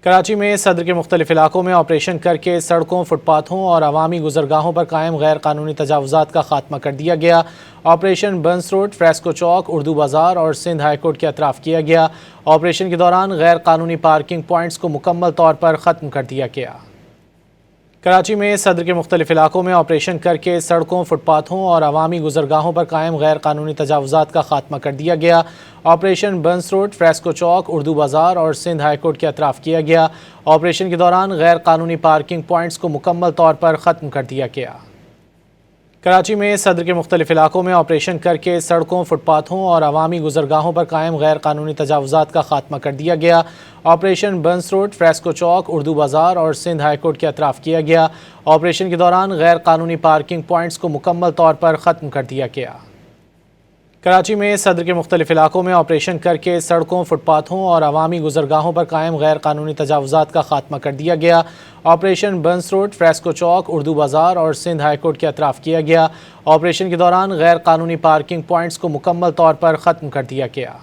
کراچی میں صدر کے مختلف علاقوں میں آپریشن کر کے سڑکوں، فٹ پاتھوں اور عوامی گزرگاہوں پر قائم غیر قانونی تجاوزات کا خاتمہ کر دیا گیا۔ آپریشن بنس روڈ، فریسکو چوک، اردو بازار اور سندھ ہائی کورٹ کے اطراف کیا گیا۔ آپریشن کے دوران غیر قانونی پارکنگ پوائنٹس کو مکمل طور پر ختم کر دیا گیا۔ کراچی میں صدر کے مختلف علاقوں میں آپریشن کر کے سڑکوں، فٹ پاتھوں اور عوامی گزرگاہوں پر قائم غیر قانونی تجاوزات کا خاتمہ کر دیا گیا۔ آپریشن بنس روڈ، فریسکو چوک، اردو بازار اور سندھ ہائی کورٹ کے اطراف کیا گیا۔ آپریشن کے دوران غیر قانونی پارکنگ پوائنٹس کو مکمل طور پر ختم کر دیا گیا۔ کراچی میں صدر کے مختلف علاقوں میں آپریشن کر کے سڑکوں، فٹ پاتھوں اور عوامی گزرگاہوں پر قائم غیر قانونی تجاوزات کا خاتمہ کر دیا گیا۔ آپریشن بنس روڈ، فریسکو چوک، اردو بازار اور سندھ ہائی کورٹ کے اطراف کیا گیا۔ آپریشن کے دوران غیر قانونی پارکنگ پوائنٹس کو مکمل طور پر ختم کر دیا گیا۔ کراچی میں صدر کے مختلف علاقوں میں آپریشن کر کے سڑکوں، فٹ پاتھوں اور عوامی گزرگاہوں پر قائم غیر قانونی تجاوزات کا خاتمہ کر دیا گیا۔ آپریشن بنس روڈ، فریسکو چوک، اردو بازار اور سندھ ہائی کورٹ کے اطراف کیا گیا۔ آپریشن کے دوران غیر قانونی پارکنگ پوائنٹس کو مکمل طور پر ختم کر دیا گیا۔